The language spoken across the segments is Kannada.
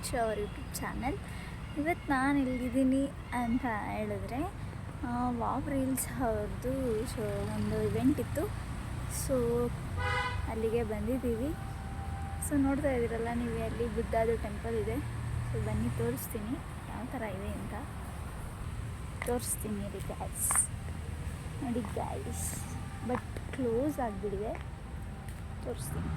To our YouTube channel. ಇವತ್ತು ನಾನು ಎಲ್ಲಿದ್ದೀನಿ ಅಂತ ಹೇಳಿದ್ರೆ ವಾವ್ ರೀಲ್ಸ್ ಅವ್ರದ್ದು ಒಂದು ಇವೆಂಟ್ ಇತ್ತು. ಸೊ ಅಲ್ಲಿಗೆ ಬಂದಿದ್ದೀವಿ. ಸೊ ನೋಡ್ತಾ ಇದ್ದೀರಲ್ಲ ನೀವು, ಅಲ್ಲಿ ಬುದ್ಧದು ಟೆಂಪಲ್ ಇದೆ. ಸೊ ಬನ್ನಿ ತೋರಿಸ್ತೀನಿ ಯಾವ ಥರ ಇದೆ ಅಂತ ತೋರಿಸ್ತೀನಿ. ಇಲ್ಲಿ ಗ್ಯಾಸ್ ನೋಡಿ ಗ್ಯಾಸ್, ಬಟ್ ಕ್ಲೋಸ್ ಆಗಿಬಿಟ್ಟಿದೆ. ತೋರಿಸ್ತೀನಿ.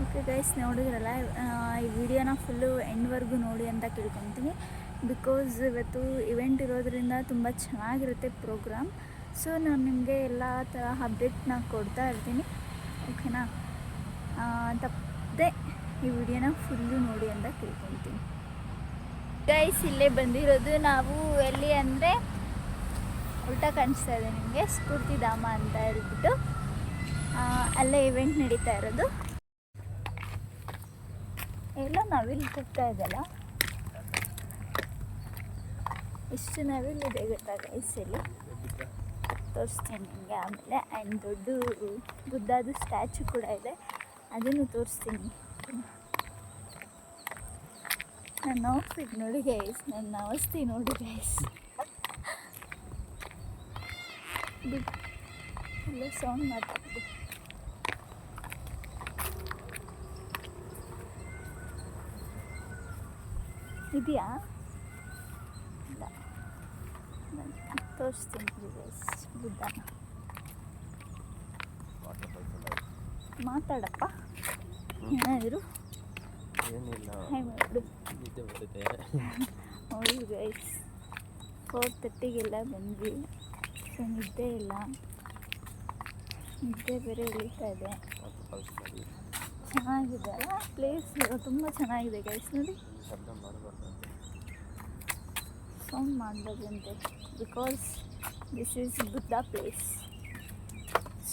ಓಕೆ ಗೈಸ್, ನೋಡಿದ್ರಲ್ಲ, ಈ ವಿಡಿಯೋನ ಫುಲ್ಲು ಎಂಡ್ವರೆಗೂ ನೋಡಿ ಅಂತ ಕೇಳ್ಕೊತೀನಿ. ಬಿಕಾಸ್ ಇವತ್ತು ಇವೆಂಟ್ ಇರೋದ್ರಿಂದ ತುಂಬ ಚೆನ್ನಾಗಿರುತ್ತೆ ಪ್ರೋಗ್ರಾಮ್. ಸೊ ನಾನು ನಿಮಗೆ ಎಲ್ಲ ಥರ ಅಪ್ಡೇಟ್ನ ಕೊಡ್ತಾ ಇರ್ತೀನಿ, ಓಕೆನಾ? ತಪ್ಪದೆ ಈ ವಿಡಿಯೋನ ಫುಲ್ಲು ನೋಡಿ ಅಂತ ಕೇಳ್ಕೊತೀನಿ. ಗೈಸ್, ಇಲ್ಲೇ ಬಂದಿರೋದು ನಾವು. ಎಲ್ಲಿ ಅಂದರೆ ಉಲ್ಟಾ ಕಾಣಿಸ್ತಾ ಇದೆ ನಿಮಗೆ, ಸ್ಫೂರ್ತಿಧಾಮ ಅಂತ ಹೇಳ್ಬಿಟ್ಟು ಅಲ್ಲೇ ಇವೆಂಟ್ ನಡೀತಾ ಇರೋದು. ಎಲ್ಲ ನವಿಲು ಹೋಗ್ತಾ ಇದೆಯಲ್ಲ, ಎಷ್ಟು ನವಿಲಿದೆ ಗೊತ್ತಾ ಗೈಸ್? ಇಲ್ಲಿ ತೋರಿಸ್ತೀನಿ ನಿಮಗೆ ಆಮೇಲೆ. ಆ್ಯಂಡ್ ದೊಡ್ಡ ಬುದ್ಧದು ಸ್ಟ್ಯಾಚು ಕೂಡ ಇದೆ, ಅದನ್ನು ತೋರಿಸ್ತೀನಿ. ನನ್ನ ಔಟ್ಫಿಟ್ ನೋಡಿ ಗೈಸ್, ನನ್ನ ಅವಸ್ಥೆ ನೋಡಿ ಗೈಸ್. ಎಲ್ಲ ಸೌಂಡ್ ಮಾತಾಡ್ಬೋದು. ಇದೆಯಾ? ಇಲ್ಲ, ತೋರಿಸ್ತೀನಿ ಗೈಸ್ ಬುದ್ಧನ. ಮಾತಾಡಪ್ಪ ಏನಾದ್ರು. ಹೌದು ಗೈಸ್, 4:30ಗೆಲ್ಲ ಬಂದ್ವಿ. ಸೊ ನಿದ್ದೆ ಇಲ್ಲ, ನಿದ್ದೆ ಬೇರೆ ಉಳಿತಾ ಇದೆ. ಚೆನ್ನಾಗಿದೆ ಅಲ್ಲ ಪ್ಲೇಸ್, ತುಂಬ ಚೆನ್ನಾಗಿದೆ ಗೈಸ್. ನೋಡಿ, ಸೌಂಡ್ ಮಾಡಬಾರ್ದಂತೆ, because this is Buddha place.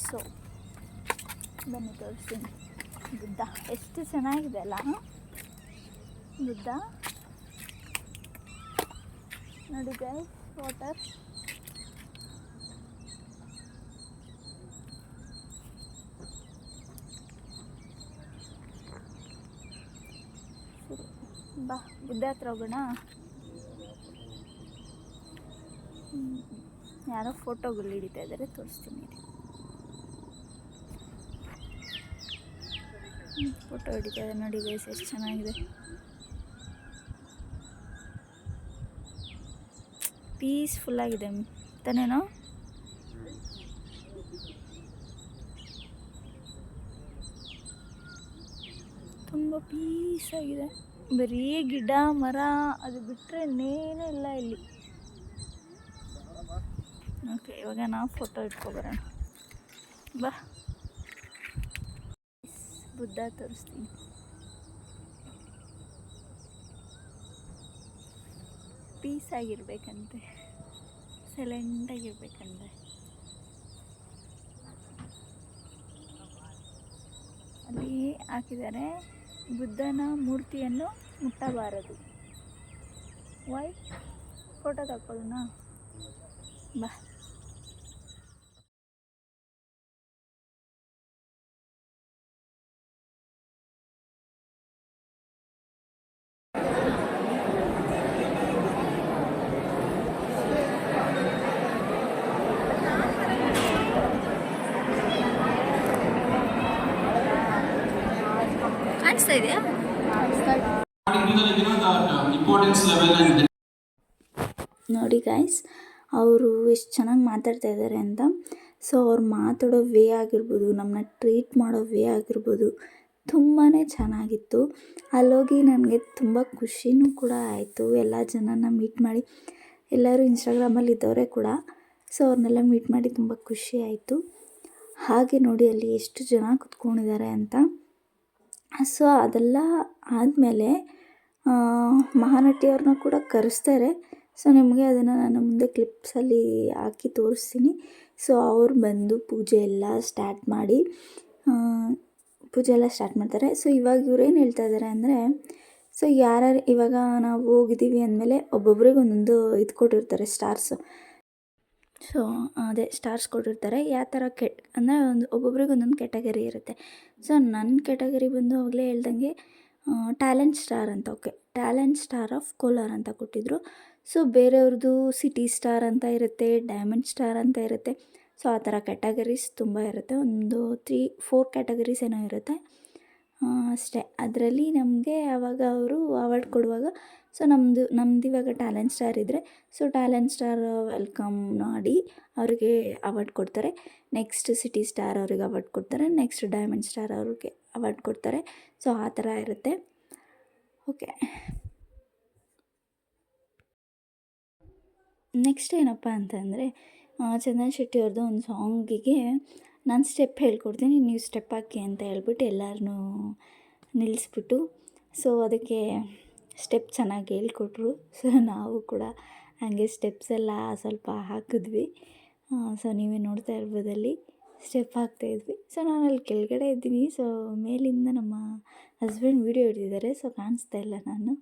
So ಬನ್ನಿ ತೋರಿಸ್ತೀನಿ. ಬುದ್ಧ ಎಷ್ಟು ಚೆನ್ನಾಗಿದೆ ಅಲ್ಲ ಬುದ್ಧ. ನೋಡಿ ಗೈಸ್, ವಾಟರ್. ಬಾ ಬುದ್ಧ ಹತ್ರ ಹೋಗೋಣ. ಯಾರೋ ಫೋಟೋಗಳು ಹಿಡಿತಾ ಇದ್ದಾರೆ, ತೋರಿಸ್ತೀನಿ. ಫೋಟೋ ಹಿಡಿತಾ ಇದ್ದಾರೆ ನೋಡಿ ಗೈಸ್, ಎಷ್ಟು ಚೆನ್ನಾಗಿದೆ. ಪೀಸ್ಫುಲ್ಲಾಗಿದೆ ತಾನೇನೋ? ತುಂಬ ಪೀಸಾಗಿದೆ. ಬರೀ ಗಿಡ ಮರ, ಅದು ಬಿಟ್ಟರೆ ಇನ್ನೇನೂ ಇಲ್ಲ ಇಲ್ಲಿ. ಓಕೆ, ಇವಾಗ ನಾವು ಫೋಟೋ ಇಟ್ಕೊಬರೋಣ ಬಾ. ಬುದ್ಧ ತೋರಿಸ್ತೀನಿ. ಪೀಸಾಗಿರ್ಬೇಕಂತೆ, ಸೈಲೆಂಟಾಗಿರ್ಬೇಕಂತೆ. ಅಲ್ಲಿ ಹಾಕಿದ್ದಾರೆ, ಬುದ್ಧನ ಮೂರ್ತಿಯನ್ನು ಮುಟ್ಟಬಾರದು. ವೈ? ಫೋಟೋ ತಗೊಳ್ಳೋಣ ಬಾ. ಕಾಣಿಸ್ತಾ ಇದೆಯಾ? ನೋಡಿ ಗಾಯ್ಸ್, ಅವರು ಎಷ್ಟು ಚೆನ್ನಾಗಿ ಮಾತಾಡ್ತಾ ಇದ್ದಾರೆ ಅಂತ. ಸೊ ಅವ್ರು ಮಾತಾಡೋ ವೇ ಆಗಿರ್ಬೋದು, ನಮ್ಮನ್ನ ಟ್ರೀಟ್ ಮಾಡೋ ವೇ ಆಗಿರ್ಬೋದು, ತುಂಬಾ ಚೆನ್ನಾಗಿತ್ತು. ಅಲ್ಲೋಗಿ ನನಗೆ ತುಂಬ ಖುಷಿನೂ ಕೂಡ ಆಯಿತು. ಎಲ್ಲ ಜನನ ಮೀಟ್ ಮಾಡಿ, ಎಲ್ಲರೂ ಇನ್ಸ್ಟಾಗ್ರಾಮಲ್ಲಿ ಇದ್ದವರೇ ಕೂಡ. ಸೊ ಅವ್ರನ್ನೆಲ್ಲ ಮೀಟ್ ಮಾಡಿ ತುಂಬ ಖುಷಿ ಆಯಿತು. ಹಾಗೆ ನೋಡಿ ಅಲ್ಲಿ ಎಷ್ಟು ಜನ ಕೂತ್ಕೊಂಡಿದ್ದಾರೆ ಅಂತ. ಸೊ ಅದೆಲ್ಲ ಆದಮೇಲೆ ಮಹಾನಟಿಯವ್ರನ್ನ ಕೂಡ ಕರೆಸ್ತಾರೆ. ಸೊ ನಿಮಗೆ ಅದನ್ನು ನಾನು ಮುಂದೆ ಕ್ಲಿಪ್ಸಲ್ಲಿ ಹಾಕಿ ತೋರಿಸ್ತೀನಿ. ಸೊ ಅವ್ರು ಬಂದು ಪೂಜೆ ಎಲ್ಲ ಸ್ಟಾರ್ಟ್ ಮಾಡ್ತಾರೆ. ಸೊ ಇವಾಗ ಇವ್ರೇನು ಹೇಳ್ತಾ ಇದ್ದಾರೆ ಅಂದರೆ, ಸೊ ಯಾರ್ಯಾರು ಇವಾಗ ನಾವು ಹೋಗಿದ್ದೀವಿ ಅಂದಮೇಲೆ ಒಬ್ಬೊಬ್ರಿಗೆ ಒಂದೊಂದು ಇದು ಕೊಟ್ಟಿರ್ತಾರೆ ಸ್ಟಾರ್ಸು. ಸೊ ಅದೇ ಸ್ಟಾರ್ಸ್ ಕೊಟ್ಟಿರ್ತಾರೆ. ಯಾವ ಥರ ಅಂದರೆ ಒಬ್ಬೊಬ್ರಿಗೆ ಒಂದೊಂದು ಕ್ಯಾಟಗರಿ ಇರುತ್ತೆ. ಸೊ ನನ್ನ ಕ್ಯಾಟಗರಿ ಬಂದು ಆವಾಗಲೇ ಹೇಳ್ದಂಗೆ ಟ್ಯಾಲೆಂಟ್ ಸ್ಟಾರ್ ಅಂತ. Okay, talent star of Kolar ಅಂತ ಕೊಟ್ಟಿದ್ದರು. ಸೊ ಬೇರೆಯವ್ರದ್ದು ಸಿಟಿ ಸ್ಟಾರ್ ಅಂತ ಇರುತ್ತೆ, ಡೈಮಂಡ್ ಸ್ಟಾರ್ ಅಂತ ಇರುತ್ತೆ. ಸೊ ಆ ಥರ ಕ್ಯಾಟಗರೀಸ್ ತುಂಬ ಇರುತ್ತೆ. ಒಂದು 3-4 ಕ್ಯಾಟಗರೀಸ್ ಏನೋ ಇರುತ್ತೆ ಅಷ್ಟೇ. ಅದರಲ್ಲಿ ನಮಗೆ ಆವಾಗ ಅವರು ಅವಾರ್ಡ್ ಕೊಡುವಾಗ ಸೊ ನಮ್ದು ಇವಾಗ ಟ್ಯಾಲೆಂಟ್ ಸ್ಟಾರ್ ಇದ್ದರೆ ಸೊ ಟ್ಯಾಲೆಂಟ್ ಸ್ಟಾರ್ ವೆಲ್ಕಮ್ ಮಾಡಿ ಅವ್ರಿಗೆ ಅವಾರ್ಡ್ ಕೊಡ್ತಾರೆ. ನೆಕ್ಸ್ಟ್ ಸಿಟಿ ಸ್ಟಾರ್ ಅವ್ರಿಗೆ ಅವಾರ್ಡ್ ಕೊಡ್ತಾರೆ. ನೆಕ್ಸ್ಟ್ ಡೈಮಂಡ್ ಸ್ಟಾರ್ ಅವ್ರಿಗೆ ಅವಾರ್ಡ್ ಕೊಡ್ತಾರೆ. ಸೊ ಆ ಥರ ಇರುತ್ತೆ. ಓಕೆ, ನೆಕ್ಸ್ಟ್ ಏನಪ್ಪ ಅಂತಂದರೆ ಚಂದನ್ ಶೆಟ್ಟಿ ಅವ್ರದ್ದು ಒಂದು ಸಾಂಗಿಗೆ ನಾನು ಸ್ಟೆಪ್ ಹೇಳ್ಕೊಡ್ತೀನಿ, ನೀವು ಸ್ಟೆಪ್ ಹಾಕಿ ಅಂತ ಹೇಳ್ಬಿಟ್ಟು ಎಲ್ಲರನ್ನೂ ನಿಲ್ಲಿಸ್ಬಿಟ್ಟು ಸೊ ಅದಕ್ಕೆ ಸ್ಟೆಪ್ ಚೆನ್ನಾಗಿ ಹೇಳ್ಕೊಟ್ರು. ಸೊ ನಾವು ಕೂಡ ಹಾಗೆ ಸ್ಟೆಪ್ಸ್ ಎಲ್ಲ ಸ್ವಲ್ಪ ಹಾಕಿದ್ವಿ. ಸೊ ನೀವೇ ನೋಡ್ತಾ ಇರ್ಬೋದಲ್ಲಿ ಸ್ಟೆಪ್ ಹಾಕ್ತಾಯಿದ್ವಿ. ಸೊ ನಾನು ಅಲ್ಲಿ ಕೆಳಗಡೆ ಇದ್ದೀನಿ. ಸೊ ಮೇಲಿಂದ ನಮ್ಮ ಹಸ್ಬೆಂಡ್ ವೀಡಿಯೋ ಹಿಡಿದಿದ್ದಾರೆ. ಸೊ ಕಾಣಿಸ್ತಾ ಇಲ್ಲ ನಾನು.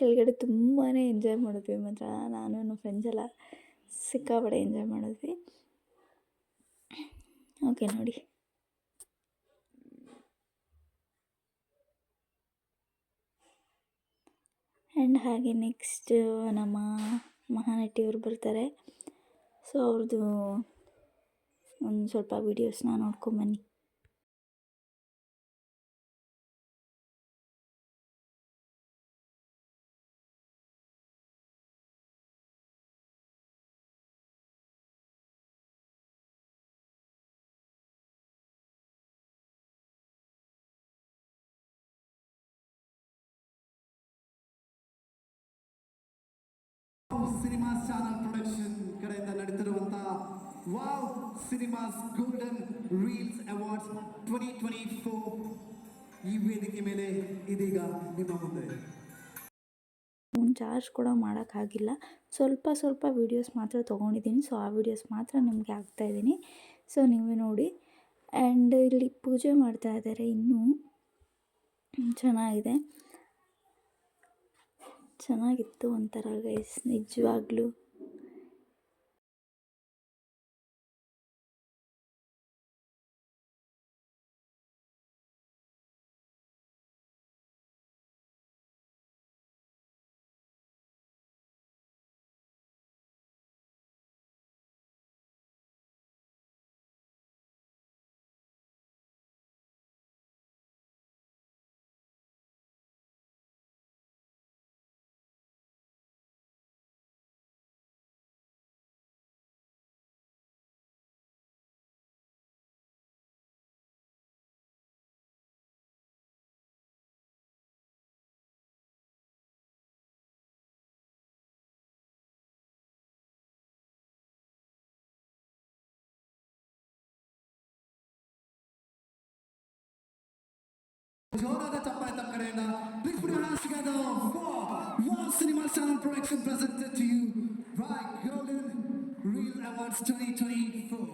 ಕೆಳಗಡೆ ತುಂಬಾ ಎಂಜಾಯ್ ಮಾಡಿದ್ವಿ ಮಾತ್ರ. ನಾನು ನನ್ನ ಫ್ರೆಂಡ್ಸ್ ಎಲ್ಲ ಸಿಕ್ಕಾಪಟ್ಟೆ ಎಂಜಾಯ್ ಮಾಡಿದ್ವಿ. ಓಕೆ ನೋಡಿ, ಆ್ಯಂಡ್ ಹಾಗೆ ನೆಕ್ಸ್ಟ್ ನಮ್ಮ ಮಹಾನಟಿಯವರು ಬರ್ತಾರೆ. ಸೊ ಅವ್ರದ್ದು ಒಂದು ಸ್ವಲ್ಪ ವೀಡಿಯೋಸ್ನ ನೋಡ್ಕೊಂಬನ್ನಿ. ಸಿನಿಮಾಸ್ ಚಾನಲ್ ಪ್ರೊಡಕ್ಷನ್ ಕಡೆಯಿಂದ ನಡೆದಿರುವಂತಹ wow cinemas golden reels awards 2024 ಈ ವೇದಿಕೆ ಮೇಲೆ ಇದೀಗ ನಿಮ್ಮ ಮುಂದೆ. ಚಾರ್ಜ್ ಕೂಡ ಮಾಡೋಕ್ಕಾಗಿಲ್ಲ. ಸ್ವಲ್ಪ ವೀಡಿಯೋಸ್ ಮಾತ್ರ ತೊಗೊಂಡಿದ್ದೀನಿ. ಸೊ ಆ ವೀಡಿಯೋಸ್ ಮಾತ್ರ ನಿಮಗೆ ಹಾಕ್ತಾಯಿದ್ದೀನಿ. ಸೊ ನೀವೇ ನೋಡಿ. ಆ್ಯಂಡ್ ಇಲ್ಲಿ ಪೂಜೆ ಮಾಡ್ತಾ ಇದ್ದಾರೆ. ಇನ್ನೂ ಚೆನ್ನಾಗಿತ್ತು ಒಂಥರ ಗೈಸ್, ನಿಜವಾಗ್ಲೂ. ಜೋರಾದ ಚಪ್ಪಾಳೆ ತಮ್ಮ ಕಡೆಯಿಂದ. Please put your hands together for Wow Cinema Channel Production presented to you by Golden Reel Awards 2024.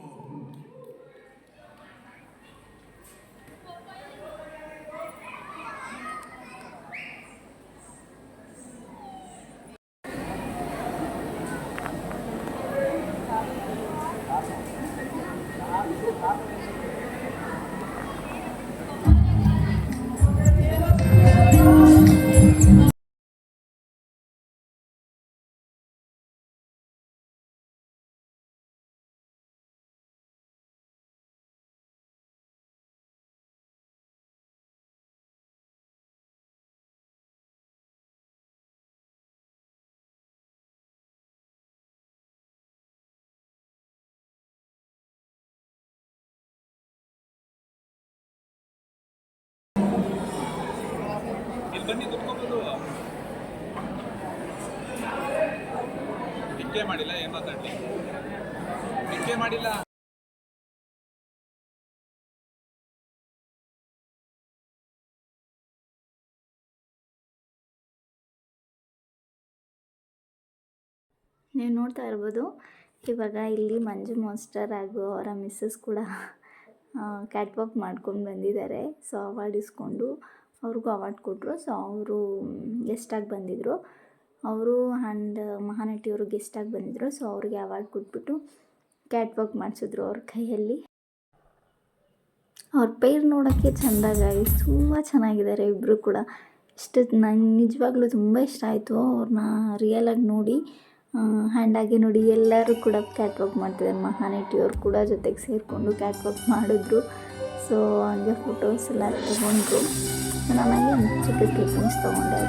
ಬನ್ನಿ ಕುತ್ಕೋಬೋದು. ಟಿಕ್ಕೆ ಮಾಡಿಲ್ಲ, ಏನು ಮಾತಾಡಲಿ, ಟಿಕ್ಕೆ ಮಾಡಿಲ್ಲ. ನೀವು ನೋಡ್ತಾ ಇರ್ಬೋದು ಇವಾಗ ಇಲ್ಲಿ ಮಂಜು ಮಾಸ್ಟರ್ ಹಾಗೂ ಅವರ ಮಿಸ್ಸಸ್ ಕೂಡ ಕ್ಯಾಟ್ ವಾಕ್ ಮಾಡ್ಕೊಂಡು ಬಂದಿದ್ದಾರೆ. ಸೊ ಅವಾರ್ಡ್ ಇಸ್ಕೊಂಡು ಅವ್ರಿಗೂ ಅವಾರ್ಡ್ ಕೊಟ್ಟರು. ಸೊ ಅವರು ಗೆಸ್ಟಾಗಿ ಬಂದಿದ್ದರು. ಅವರು ಆ್ಯಂಡ್ ಮಹಾನಟಿಯವರು ಗೆಸ್ಟಾಗಿ ಬಂದಿದ್ದರು. ಸೊ ಅವ್ರಿಗೆ ಅವಾರ್ಡ್ ಕೊಟ್ಬಿಟ್ಟು ಕ್ಯಾಟ್ ವಾಕ್ ಮಾಡಿಸಿದ್ರು ಅವ್ರ ಕೈಯಲ್ಲಿ. ಅವ್ರ ಪೇರ್ ನೋಡೋಕ್ಕೆ ಚೆಂದ ಗೈಸ್, ತುಂಬ ಚೆನ್ನಾಗಿದ್ದಾರೆ ಇಬ್ಬರು ಕೂಡ. ನಂಗೆ ನಿಜವಾಗ್ಲೂ ತುಂಬ ಇಷ್ಟ ಆಯಿತು ಅವ್ರನ್ನ ರಿಯಲಾಗಿ ನೋಡಿ. ಹಾಗೆ ನೋಡಿ ಎಲ್ಲರೂ ಕೂಡ ಕ್ಯಾಟ್ ವಾಕ್ ಮಾಡ್ತಿದ್ದಾರೆ. ಮಹಾನಟಿಯವರು ಕೂಡ ಜೊತೆಗೆ ಸೇರಿಕೊಂಡು ಕ್ಯಾಟ್ ವಾಕ್ ಮಾಡಿದ್ರು. ಸೊ ಹಂಗೆ ಫೋಟೋಸ್ ಎಲ್ಲ ತೊಗೊಂಡ್ರು. ನನಗೆ ಒಂದು ಚಿಕ್ಕ ಕ್ಲಿಪ್ಪಿಂಗ್ಸ್ ತೊಗೊಂಡೆ.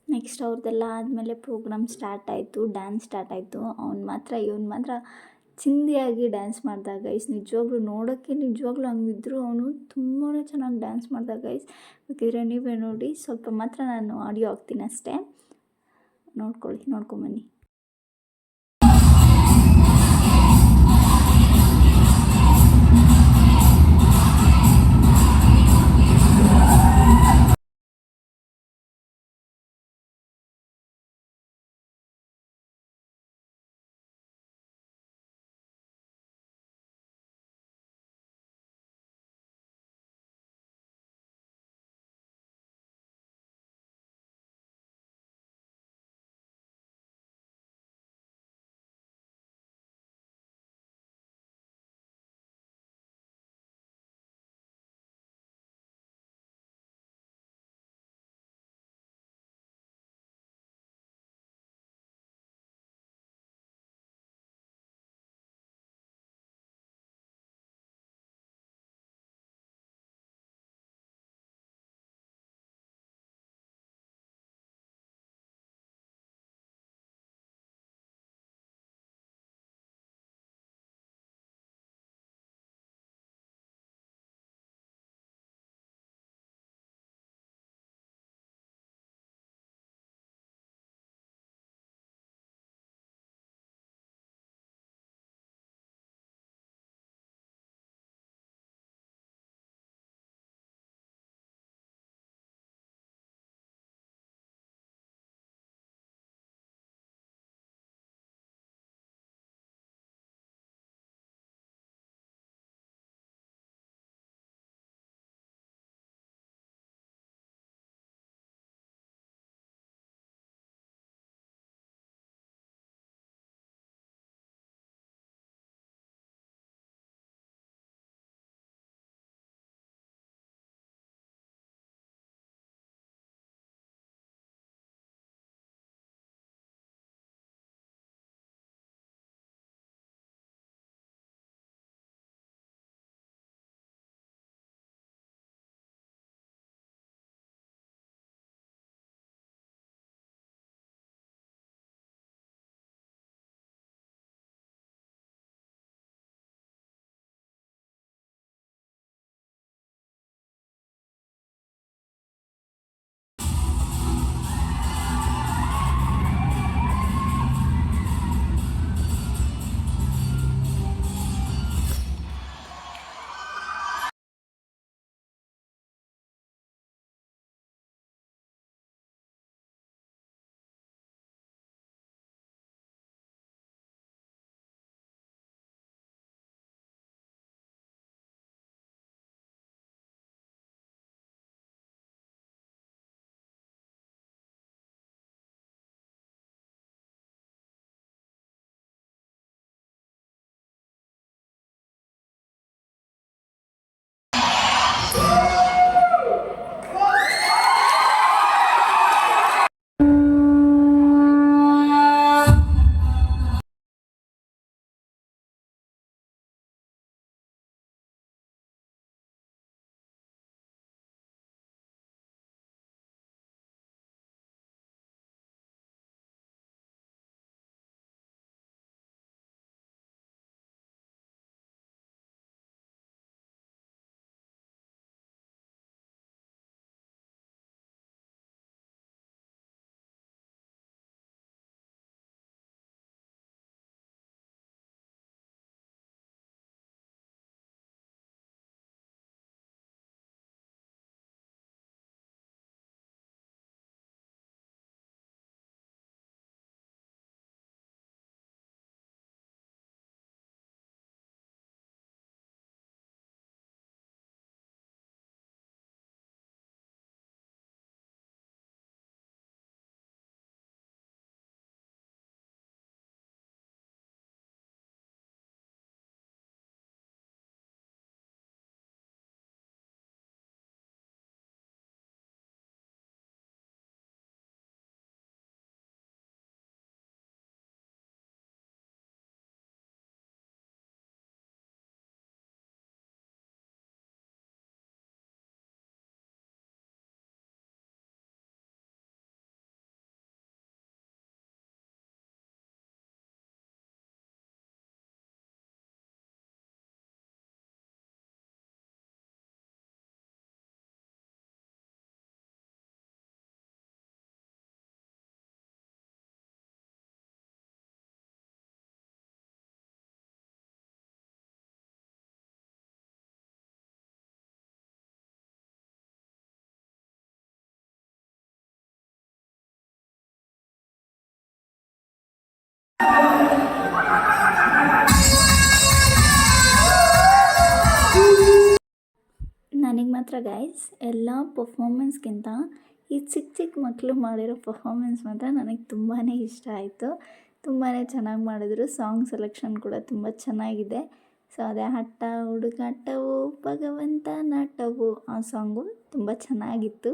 ನೆಕ್ಸ್ಟ್ ಅವ್ರದ್ದೆಲ್ಲ ಆದಮೇಲೆ ಪ್ರೋಗ್ರಾಮ್ ಸ್ಟಾರ್ಟ್ ಆಯಿತು, ಡ್ಯಾನ್ಸ್ ಸ್ಟಾರ್ಟ್ ಆಯಿತು. ಇವನು ಮಾತ್ರ ಚಿಂದಿಯಾಗಿ ಡ್ಯಾನ್ಸ್ ಮಾಡ್ದ ಗೈಸ್. ನೋಡೋಕ್ಕೆ ನಿಜವಾಗ್ಲೂ ಹಂಗಿದ್ರು ಅವನು ತುಂಬಾ ಚೆನ್ನಾಗಿ ಡ್ಯಾನ್ಸ್ ಮಾಡ್ದ ಗೈಸ್. ಬೇಕಿದ್ರೆ ನೀವೇ ನೋಡಿ. ಸ್ವಲ್ಪ ಮಾತ್ರ ನಾನು ಆಡಿಯೋ ಹಾಕ್ತೀನಿ ಅಷ್ಟೇ, ನೋಡ್ಕೊಂಬನ್ನಿ. ಮಾತ್ರ ಗೈಸ್ ಎಲ್ಲ ಪರ್ಫಾಮೆನ್ಸ್ಗಿಂತ ಈ ಚಿಕ್ಕ ಚಿಕ್ಕ ಮಕ್ಕಳು ಮಾಡಿರೋ ಪರ್ಫಾಮೆನ್ಸ್ ಮಾತ್ರ ನನಗೆ ತುಂಬಾ ಇಷ್ಟ ಆಯಿತು. ತುಂಬಾ ಚೆನ್ನಾಗಿ ಮಾಡಿದ್ರು. ಸಾಂಗ್ ಸೆಲೆಕ್ಷನ್ ಕೂಡ ತುಂಬ ಚೆನ್ನಾಗಿದೆ. ಸೊ ಅದೇ ಹಟ್ಟ ಹುಡುಗಾಟವು ಭಗವಂತ ನಾಟವು ಆ ಸಾಂಗು ತುಂಬ ಚೆನ್ನಾಗಿತ್ತು.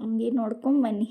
ಹಂಗೆ ನೋಡ್ಕೊಂಬನ್ನಿ.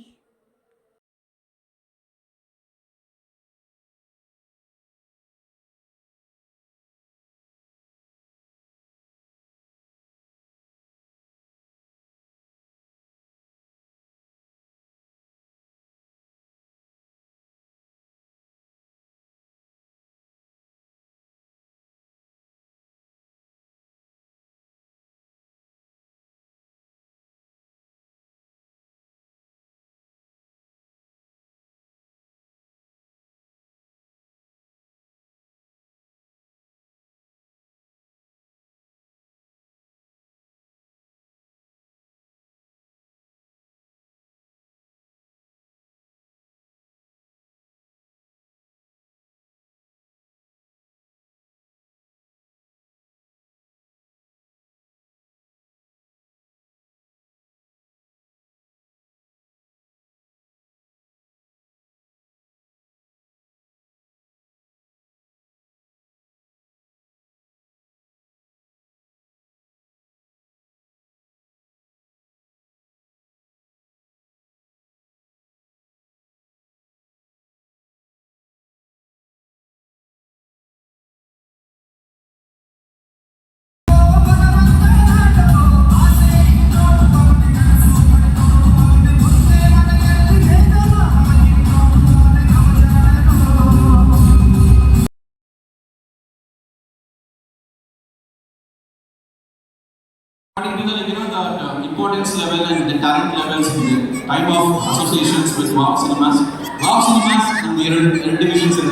According to the importance level and the talent levels in the type of associations with Wow Cinemas. Wow Cinemas and the divisions in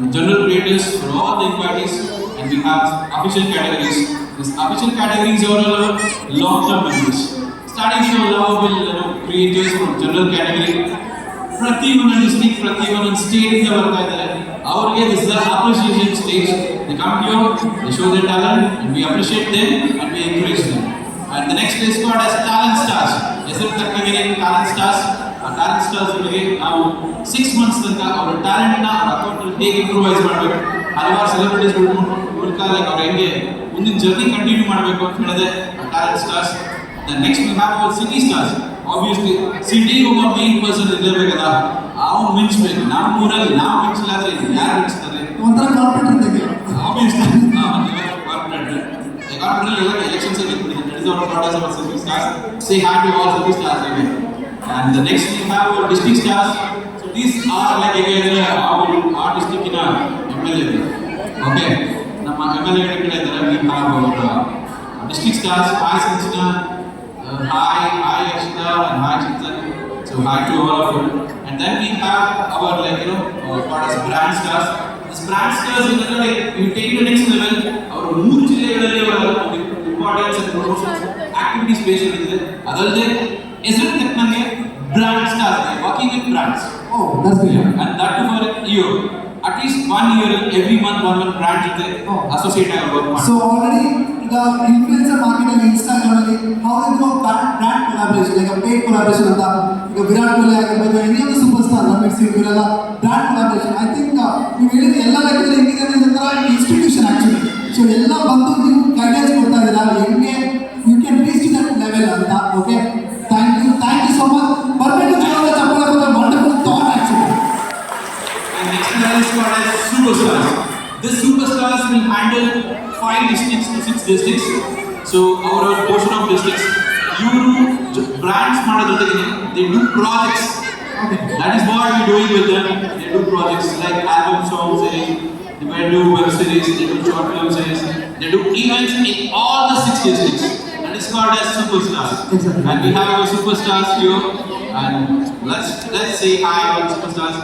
the general creators for all the inquiries, and we have official categories. These official categories are all long-term members. Starting from lovable creators from general category. ಪ್ರತಿಯೊಂದು ಡಿಸ್ಟ್ರಿಕ್ಟ್ ಪ್ರತಿಯೊಂದು ಸ್ಟೇಟ್ ಇಂದ ಬರ್ತಾ ಇದ್ದಾರೆ. ಅವರಿಗೆ this is appreciation stage. They come here, they show their talent and we appreciate them and we encourage them. And the next is called as talent stars. ಹೆಸರು ತಕ್ಕಂಗೆ ಟ್ಯಾಲೆಂಟ್ ಸ್ಟಾರ್ಸ್. ಆ ಟ್ಯಾಲೆಂಟ್ ಸ್ಟಾರ್ಸ್ ಗಳಿಗೆ ನಾವು 6 ಮಂತ್ಸ್ ತನಕ ಅವರ ಟ್ಯಾಲೆಂಟ್ ನ ಅವರ ಅಕೌಂಟ್ ಅಲ್ಲಿ ಹೇಗೆ ಇಂಪ್ರೂವೈಸ್ ಮಾಡಬೇಕು, ಹಲವಾರು ಸೆಲೆಬ್ರಿಟೀಸ್ ಮೂಲಕ ಲೈಕ್ ಅವ್ರು ಹೆಂಗೆ ಮುಂದಿನ ಜರ್ನಿ ಕಂಟಿನ್ಯೂ ಮಾಡಬೇಕು ಅಂತ ಹೇಳಿದೆ talent stars. The next we have our city stars. Obviously ಸಿಟಿಗೆ ಒಬ್ಬ ಮೇನ್ ಪರ್ಸನ್ ಇರಲೇಬೇಕಲ್ಲ, ಅವ್ನು ಮಿಂಚಬೇಕು. ನಮ್ಮ ಊರಲ್ಲಿ ನಾವು ಮಿಂಚಲಾದ್ರೆ ಯಾರು ಮಿಂಚ್ತಾರೆ? ಒಂಥರ ಕಾರ್ಪೊರೇಟ್ ಇದ್ದಂಗೆ. ಆಬ್ವಿಯಸ್ಲಿ ಕಾರ್ಪೊರೇಟ್ ಎಲ್ಲ ಎಲೆಕ್ಷನ್ಸ್ ಗೆದ್ಬಿಟ್ಟಿದೆ. That is our products our city stars. Say have to all city stars again. And the next we have our district stars. So these are like again our district in MLA. Okay. ನಮ್ಮ MLA ಗಳ ಕಡೆ ಇದ್ದಾರೆ. We have our district stars. Hi Sanjana. Hi Ashita and hi Chintan. So hi to all of you. And then we have our called as brand stars. This brand stars is like you take it to the next level. Our ಮೂರು ಜಿಲ್ಲೆಗಳಲ್ಲಿ importance and promotions activities based ಇದೆ. ಅದಲ್ಲದೆ ಹೆಸರು ತಕ್ಕಂಗೆ brand stars, working with brands. Oh, that's good. And that too for a year. At least 1 year, every month one brand jothe associate ಆಗಿ work ಮಾಡಿ. So already the influencer market and Instagram ಅಲ್ಲಿ how they do a brand collaboration, like a paid collaboration ಅಂತ ಈಗ ವಿರಾಟ್ ಕೊಹ್ಲಿ ಆಗಿರ್ಬೋದು, any of the superstar Ranveer Singh ಇವರೆಲ್ಲ brand collaboration. I think ನೀವು ಹೇಳಿದ ಎಲ್ಲ ಲೆಕ್ಕದಲ್ಲಿ ಹೆಂಗಿದೆ ಅಂದ್ರೆ ಇದೊಂಥರ ಇನ್ಸ್ಟಿಟ್ಯೂಷನ್ ಆಕ್ಚುಲಿ. ಸೊ ಎಲ್ಲ ಬಂದು ನೀವು ಗೈಡೆನ್ಸ್ ಕೊಡ್ತಾ ಇದ್ದೀರಾ ಹೆಂಗೆ you can reach that level ಅಂತ. Okay, thank you so much. ಬರಬೇಕು ಚಪ್ಪಾಳೆ ಬಂದ wonderful thought actually. And next one is called as superstars. This superstars will handle 5 districts to 6 districts. So our portion of districts, brands ಮಾಡೋದ್ರ ಜೊತೆಗೆ they do projects. Okay. That is what we are doing with them. They do projects like album songs, they do web series, they do short film series, they do events in all the 6 districts. That is called as superstars. Exactly. And we have our superstars here. And let's say hi all superstars.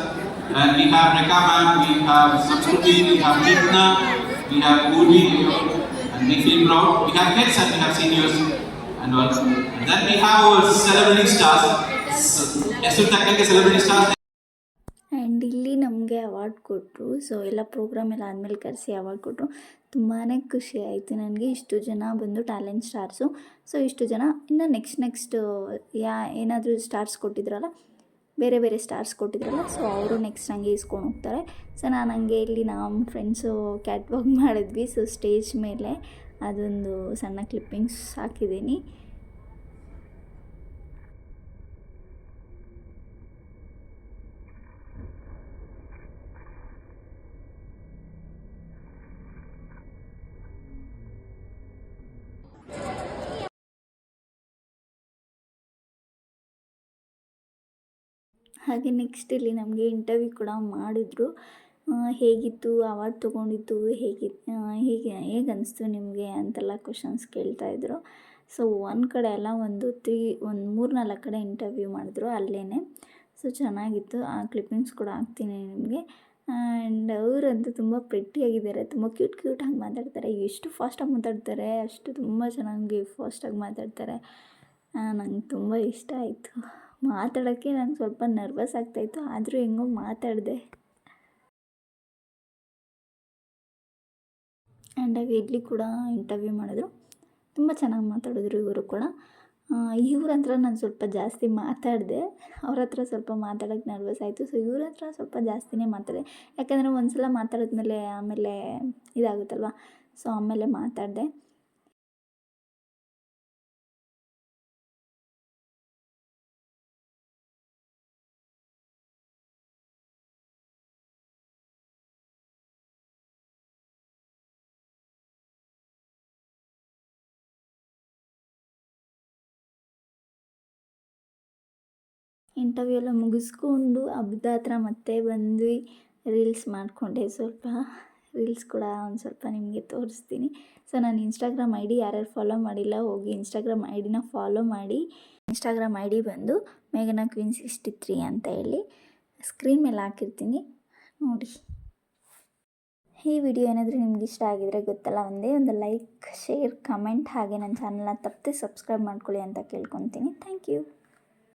And we have Rekha ma'am, we have Samskruti, we have Chitna, we have Urvi here, and we feel proud. We have kids and we have seniors and all. And then we have our celebrity stars. Esu Taknake celebrity stars. And ಇಲ್ಲಿ ನಮಗೆ ಅವಾರ್ಡ್ ಕೊಟ್ಟರು. ಸೊ ಎಲ್ಲ ಪ್ರೋಗ್ರಾಮ್ ಎಲ್ಲ ಆದಮೇಲೆ ಕರೆಸಿ ಅವಾರ್ಡ್ ಕೊಟ್ಟರು. ತುಂಬಾ ಖುಷಿ ಆಯಿತು ನನಗೆ. ಇಷ್ಟು ಜನ ಬಂದು ಟ್ಯಾಲೆಂಟ್ ಸ್ಟಾರ್ಸು. ಸೊ ಇಷ್ಟು ಜನ ಇನ್ನು ನೆಕ್ಸ್ಟ್ ಏನಾದರೂ ಸ್ಟಾರ್ಸ್ ಕೊಟ್ಟಿದ್ರಲ್ಲ, ಬೇರೆ ಬೇರೆ ಸ್ಟಾರ್ಸ್ ಕೊಟ್ಟಿದ್ರಲ್ಲ, ಸೊ ಅವರು ನೆಕ್ಸ್ಟ್ ಹಂಗೆ ಇಸ್ಕೊಂಡು ಹೋಗ್ತಾರೆ. ಸೊ ನಾನು ಹಂಗೆ ಇಲ್ಲಿ ನಮ್ಮ ಫ್ರೆಂಡ್ಸು ಕ್ಯಾಟ್ ವಾಕ್ ಮಾಡಿದ್ವಿ. ಸೊ ಸ್ಟೇಜ್ ಮೇಲೆ ಅದೊಂದು ಸಣ್ಣ ಕ್ಲಿಪ್ಪಿಂಗ್ಸ್ ಹಾಕಿದ್ದೀನಿ. ಹಾಗೆ ನೆಕ್ಸ್ಟ್ ಇಲ್ಲಿ ನಮಗೆ ಇಂಟರ್ವ್ಯೂ ಕೂಡ ಮಾಡಿದ್ರು. ಹೇಗಿತ್ತು ಅವಾರ್ಡ್ ತೊಗೊಂಡಿದ್ದು, ಹೇಗೆ ಅನಿಸ್ತು ನಿಮಗೆ ಅಂತೆಲ್ಲ ಕ್ವಶನ್ಸ್ ಕೇಳ್ತಾಯಿದ್ರು. ಸೊ ಒಂದು ಕಡೆ ಅಲ್ಲ, ಒಂದು 3-4 ಕಡೆ ಇಂಟರ್ವ್ಯೂ ಮಾಡಿದ್ರು ಅಲ್ಲೇ. ಸೊ ಚೆನ್ನಾಗಿತ್ತು. ಆ ಕ್ಲಿಪ್ಪಿಂಗ್ಸ್ ಕೂಡ ಹಾಕ್ತೀನಿ ನಿಮಗೆ. ಆ್ಯಂಡ್ ಅವರಂತೂ ತುಂಬ ಪ್ರೆಟ್ಟಿಯಾಗಿದ್ದಾರೆ, ತುಂಬ ಕ್ಯೂಟಾಗಿ ಮಾತಾಡ್ತಾರೆ. ಎಷ್ಟು ಫಾಸ್ಟಾಗಿ ಮಾತಾಡ್ತಾರೆ, ಅಷ್ಟು ತುಂಬ ಚೆನ್ನಾಗಿ ಫಾಸ್ಟಾಗಿ ಮಾತಾಡ್ತಾರೆ. ನಂಗೆ ತುಂಬ ಇಷ್ಟ ಆಯಿತು. ಮಾತಾಡೋಕ್ಕೆ ನಂಗೆ ಸ್ವಲ್ಪ ನರ್ವಸ್ ಆಗ್ತಾಯಿತ್ತು, ಆದರೂ ಹೆಂಗೋ ಮಾತಾಡಿದೆ. ಆ್ಯಂಡ್ ಹಾಗೆ ಇಲ್ಲಿ ಕೂಡ ಇಂಟರ್ವ್ಯೂ ಮಾಡಿದ್ರು. ತುಂಬ ಚೆನ್ನಾಗಿ ಮಾತಾಡಿದ್ರು ಇವರು ಕೂಡ. ಇವ್ರ ಹತ್ರ ನಾನು ಸ್ವಲ್ಪ ಜಾಸ್ತಿ ಮಾತಾಡಿದೆ. ಅವ್ರ ಹತ್ರ ಸ್ವಲ್ಪ ಮಾತಾಡೋಕ್ಕೆ ನರ್ವಸ್ ಆಯಿತು. ಸೊ ಇವ್ರ ಹತ್ರ ಸ್ವಲ್ಪ ಜಾಸ್ತಿನೇ ಮಾತಾಡಿದೆ, ಯಾಕಂದರೆ ಒಂದು ಸಲ ಮಾತಾಡಿದ್ಮೇಲೆ ಆಮೇಲೆ ಇದಾಗುತ್ತಲ್ವ. ಸೊ ಆಮೇಲೆ ಮಾತಾಡಿದೆ. ಇಂಟರ್ವ್ಯೂ ಎಲ್ಲ ಮುಗಿಸ್ಕೊಂಡು ಹಬ್ಬದ ಹತ್ರ ಮತ್ತೆ ಬಂದ್ವಿ. ರೀಲ್ಸ್ ಮಾಡಿಕೊಂಡೆ ಸ್ವಲ್ಪ. ರೀಲ್ಸ್ ಕೂಡ ಒಂದು ಸ್ವಲ್ಪ ನಿಮಗೆ ತೋರಿಸ್ತೀನಿ. ಸೊ ನಾನು ಇನ್ಸ್ಟಾಗ್ರಾಮ್ ಐ ಡಿ ಯಾರ್ಯಾರು ಫಾಲೋ ಮಾಡಿಲ್ಲ, ಹೋಗಿ ಇನ್ಸ್ಟಾಗ್ರಾಮ್ ಐ ಡಿನ ಫಾಲೋ ಮಾಡಿ. ಇನ್ಸ್ಟಾಗ್ರಾಮ್ ಐ ಡಿ ಬಂದು ಮೇಘನಾ ಕ್ವೀನ್ 63 ಅಂತ ಹೇಳಿ ಸ್ಕ್ರೀನ್ ಮೇಲೆ ಹಾಕಿರ್ತೀನಿ, ನೋಡಿ. ಈ ವಿಡಿಯೋ ಏನಾದರೂ ನಿಮ್ಗೆ ಇಷ್ಟ ಆಗಿದರೆ ಗೊತ್ತಲ್ಲ, ಒಂದೇ ಒಂದು ಲೈಕ್, ಶೇರ್, ಕಮೆಂಟ್, ಹಾಗೆ ನನ್ನ ಚಾನಲ್ನ ತಪ್ಪದೆ ಸಬ್ಸ್ಕ್ರೈಬ್ ಮಾಡ್ಕೊಳ್ಳಿ ಅಂತ ಕೇಳ್ಕೊತೀನಿ. Thank you.